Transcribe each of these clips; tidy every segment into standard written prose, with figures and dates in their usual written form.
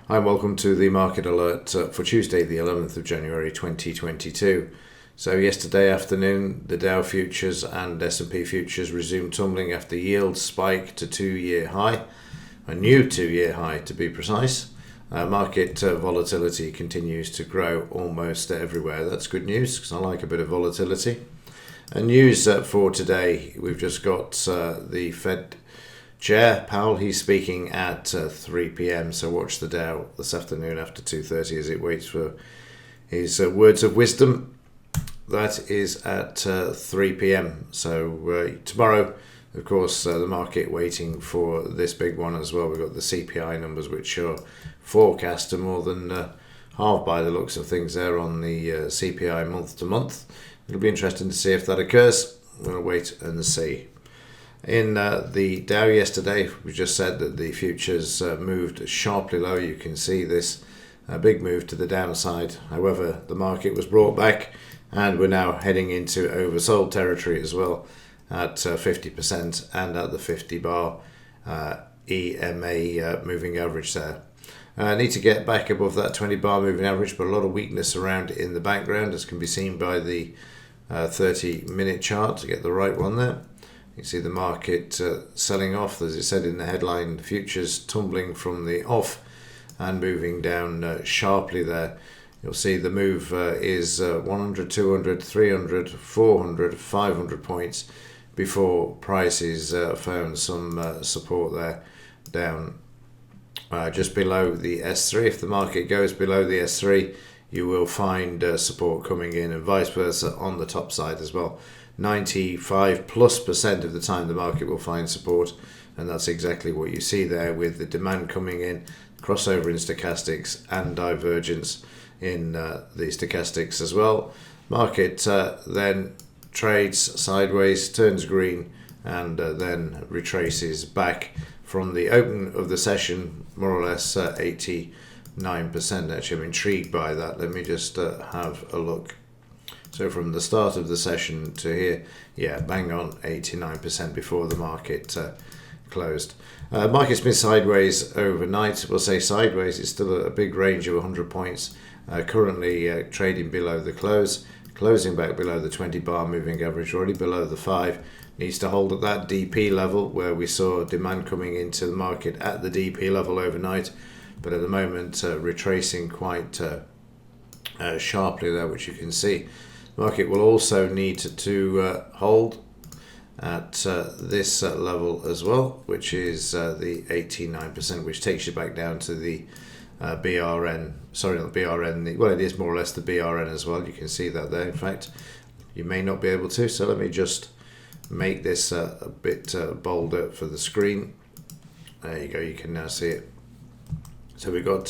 Hi, and welcome to the market alert for Tuesday, the 11th of January 2022. So yesterday afternoon, the Dow futures and S&P futures resumed tumbling after yields spike to two-year high, a new two-year high to be precise. Market volatility continues to grow almost everywhere. That's good news because I like a bit of volatility. And news for today, we've just got the Fed Chair Powell. He's speaking at 3 p.m. So watch the Dow this afternoon after 2:30 as it waits for his words of wisdom. That is at 3 p.m. So tomorrow, of course, the market waiting for this big one as well. We've got the CPI numbers, which are forecast to more than half by the looks of things there on the CPI month to month. It'll be interesting to see if that occurs. We'll wait and see. In the Dow yesterday, we just said that the futures moved sharply low. You can see this big move to the downside. However, the market was brought back and we're now heading into oversold territory as well at 50% and at the 50 bar EMA moving average there. Need to get back above that 20 bar moving average, but a lot of weakness around in the background, as can be seen by the 30-minute chart, to get the right one there. You see the market selling off, as it said in the headline, futures tumbling from the off and moving down sharply there. You'll see the move is 100, 200, 300, 400, 500 points before prices found some support there down just below the S3. If the market goes below the S3, you will find support coming in, and vice versa on the top side as well. 95+% of the time the market will find support, and that's exactly what you see there with the demand coming in, crossover in stochastics and divergence in the stochastics as well. Market then trades sideways, turns green, and then retraces back from the open of the session, more or less 89%. Actually, I'm intrigued by that. Let me just have a look. So from the start of the session to here, yeah, bang on 89% before the market closed. Market's been sideways overnight. We'll say sideways. It's still a big range of 100 points. Currently trading below the close, closing back below the 20 bar moving average, already below the 5. Needs to hold at that DP level where we saw demand coming into the market at the DP level overnight, but at the moment retracing quite sharply there, which you can see. Market will also need to hold at this level as well, which is the 89%, which takes you back down to the BRN. Sorry, not BRN. Well, it is more or less the BRN as well. You can see that there. In fact, you may not be able to. So let me just make this a bit bolder for the screen. There you go. You can now see it. So we've got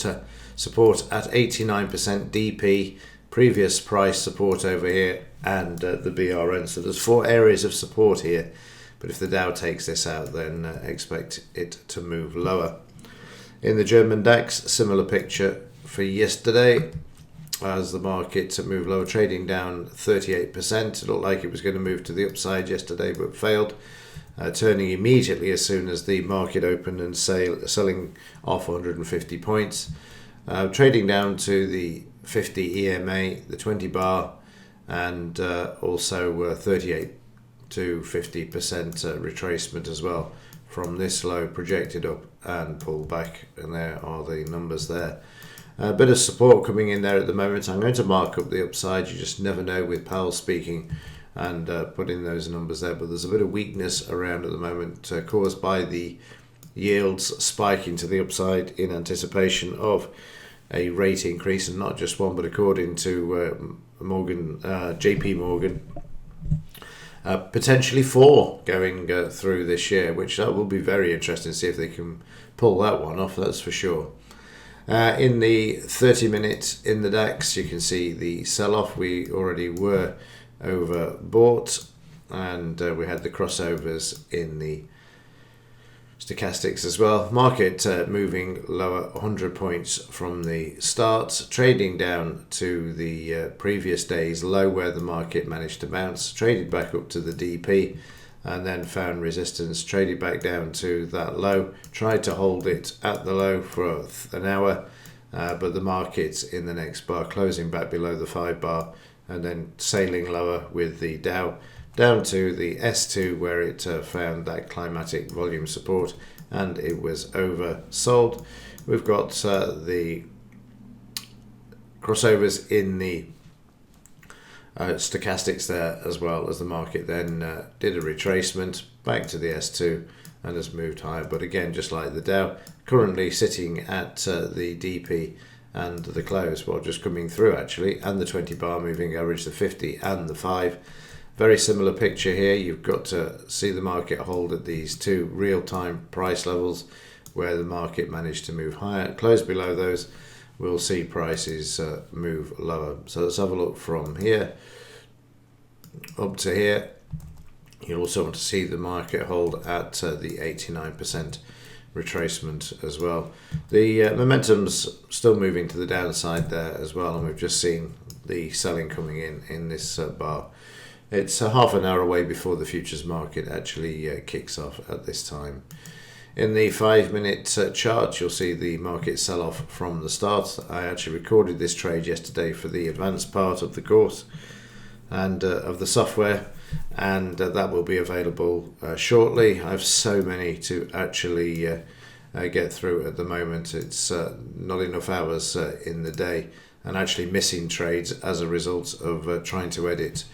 support at 89% DP. Previous price support over here, and the BRN. So there's 4 areas of support here, but if the Dow takes this out, then expect it to move lower. In the German DAX, similar picture for yesterday as the market moved lower, trading down 38%. It looked like it was going to move to the upside yesterday, but failed, turning immediately as soon as the market opened and selling off 150 points. Trading down to the 50 EMA, the 20 bar, and also 38 to 50% retracement as well from this low, projected up and pulled back, and there are the numbers there. A bit of support coming in there at the moment. I'm going to mark up the upside. You just never know with Powell speaking and put in those numbers there, but there's a bit of weakness around at the moment caused by the yields spiking to the upside in anticipation of a rate increase, and not just one, but according to JP Morgan, potentially 4 going through this year, which that will be very interesting to see if they can pull that one off, that's for sure. In the 30-minute in the DAX, you can see the sell-off. We already were overbought, and we had the crossovers in the stochastics as well. Market moving lower 100 points from the start, trading down to the previous day's low where the market managed to bounce, traded back up to the DP, and then found resistance, traded back down to that low, tried to hold it at the low for an hour, but the market's in the next bar, closing back below the 5 bar and then sailing lower with the Dow down to the S2, where it found that climatic volume support and it was oversold. We've got the crossovers in the stochastics there, as well as the market then did a retracement back to the S2 and has moved higher. But again, just like the Dow, currently sitting at the DP and the close, well, just coming through actually, and the 20 bar moving average, the 50 and the 5. Very similar picture here. You've got to see the market hold at these two real-time price levels where the market managed to move higher. Close below those, we'll see prices move lower. So let's have a look from here up to here. You also want to see the market hold at the 89% retracement as well. The momentum's still moving to the downside there as well, and we've just seen the selling coming in this bar. It's half an hour away before the futures market actually kicks off at this time. In the 5-minute chart, you'll see the market sell off from the start. I actually recorded this trade yesterday for the advanced part of the course and of the software, and that will be available shortly. I have so many to actually get through at the moment. It's not enough hours in the day, and actually missing trades as a result of trying to edit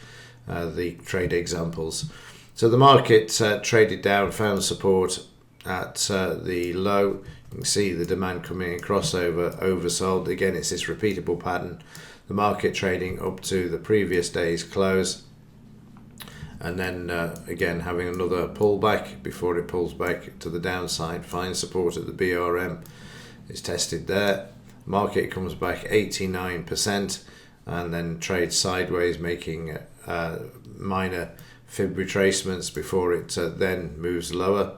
the trade examples. So the market traded down, found support at the low. You can see the demand coming in, crossover, oversold. Again, it's this repeatable pattern. The market trading up to the previous day's close, and then again having another pullback before it pulls back to the downside. Finds support at the BRM. It's tested there. Market comes back 89% and then trades sideways, making minor fib retracements before it then moves lower.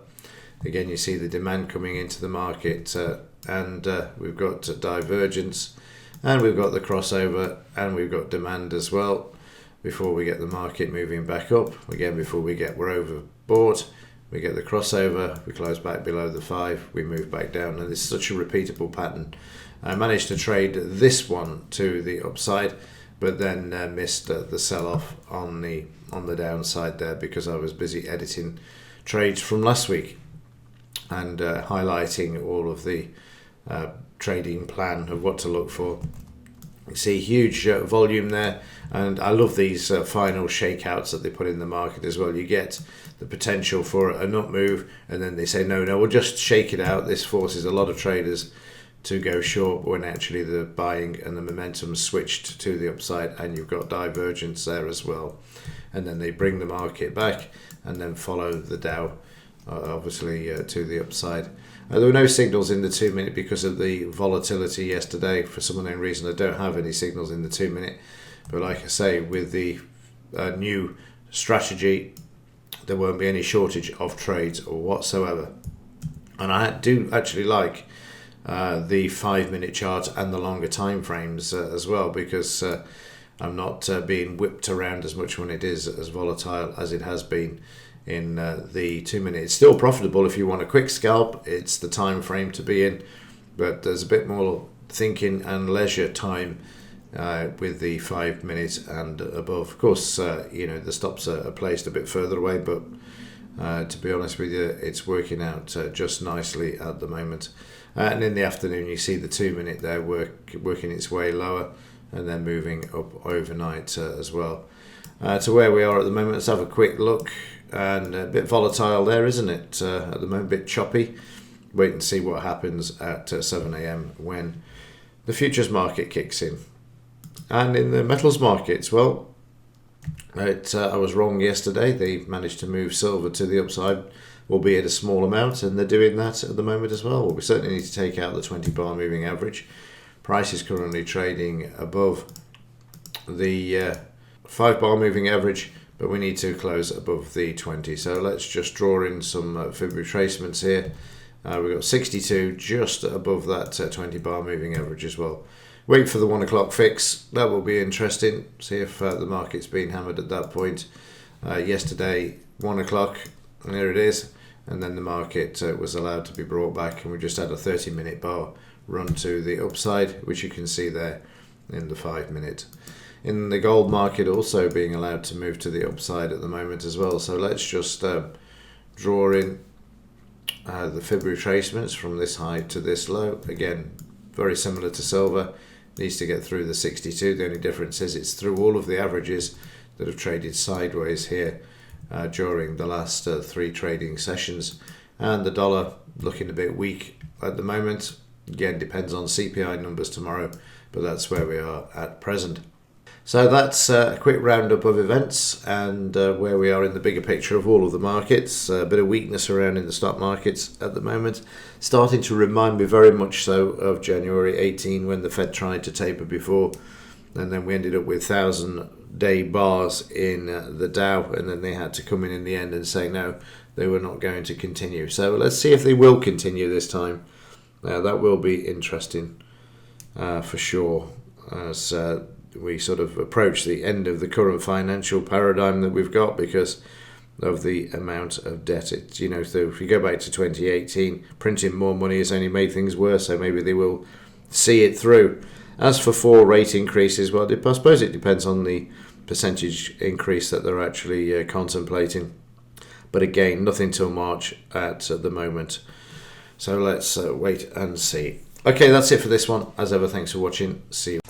Again, you see the demand coming into the market, and we've got divergence, and we've got the crossover, and we've got demand as well before we get the market moving back up. Again, before we're overbought, we get the crossover, we close back below the 5, we move back down, and it's such a repeatable pattern. I managed to trade this one to the upside, but then missed the sell-off on the downside there because I was busy editing trades from last week and highlighting all of the trading plan of what to look for. You see huge volume there, and I love these final shakeouts that they put in the market as well. You get the potential for an up move, and then they say no, we'll just shake it out. This forces a lot of traders to go short when actually the buying and the momentum switched to the upside, and you've got divergence there as well. And then they bring the market back and then follow the Dow obviously to the upside. There were no signals in the 2-minute because of the volatility yesterday. For some unknown reason, I don't have any signals in the 2-minute, but like I say, with the new strategy, there won't be any shortage of trades or whatsoever. And I do actually like the 5-minute chart and the longer time frames as well, because I'm not being whipped around as much when it is as volatile as it has been in the 2-minute. It's still profitable if you want a quick scalp. It's the time frame to be in, but there's a bit more thinking and leisure time with the 5-minute and above. Of course, the stops are placed a bit further away, but to be honest with you, it's working out just nicely at the moment. And in the afternoon, you see the 2-minute there working its way lower and then moving up overnight as well. To where we are at the moment, let's have a quick look. And a bit volatile there, isn't it? At the moment, a bit choppy. Wait and see what happens at 7 a.m. when the futures market kicks in. And in the metals markets, well, I was wrong yesterday. They managed to move silver to the upside, albeit a small amount, and they're doing that at the moment as well. We certainly need to take out the 20 bar moving average. Price is currently trading above the 5 bar moving average, but we need to close above the 20. So let's just draw in some fib retracements here. We've got 62 just above that 20 bar moving average as well. Wait for the 1 o'clock fix. That will be interesting. See if the market's been hammered at that point. Yesterday 1 o'clock, and there it is. And then the market was allowed to be brought back, and we just had a 30-minute bar run to the upside, which you can see there in the 5-minute. In the gold market also being allowed to move to the upside at the moment as well. So let's just draw in the fib retracements from this high to this low. Again, very similar to silver, needs to get through the 62. The only difference is it's through all of the averages that have traded sideways here during the last 3 trading sessions. And the dollar looking a bit weak at the moment. Again, depends on CPI numbers tomorrow, but that's where we are at present. So that's a quick roundup of events and where we are in the bigger picture of all of the markets. A bit of weakness around in the stock markets at the moment, starting to remind me very much so of January 18 when the Fed tried to taper before, and then we ended up with 1,000-day bars in the Dow, and then they had to come in the end and say no, they were not going to continue. So let's see if they will continue this time. That will be interesting for sure, as we sort of approach the end of the current financial paradigm that we've got because of the amount of debt. So if you go back to 2018, printing more money has only made things worse, so maybe they will see it through. As for 4 rate increases, well, I suppose it depends on the percentage increase that they're actually contemplating. But again, nothing till March at the moment. So let's wait and see. Okay, that's it for this one. As ever, thanks for watching. See you.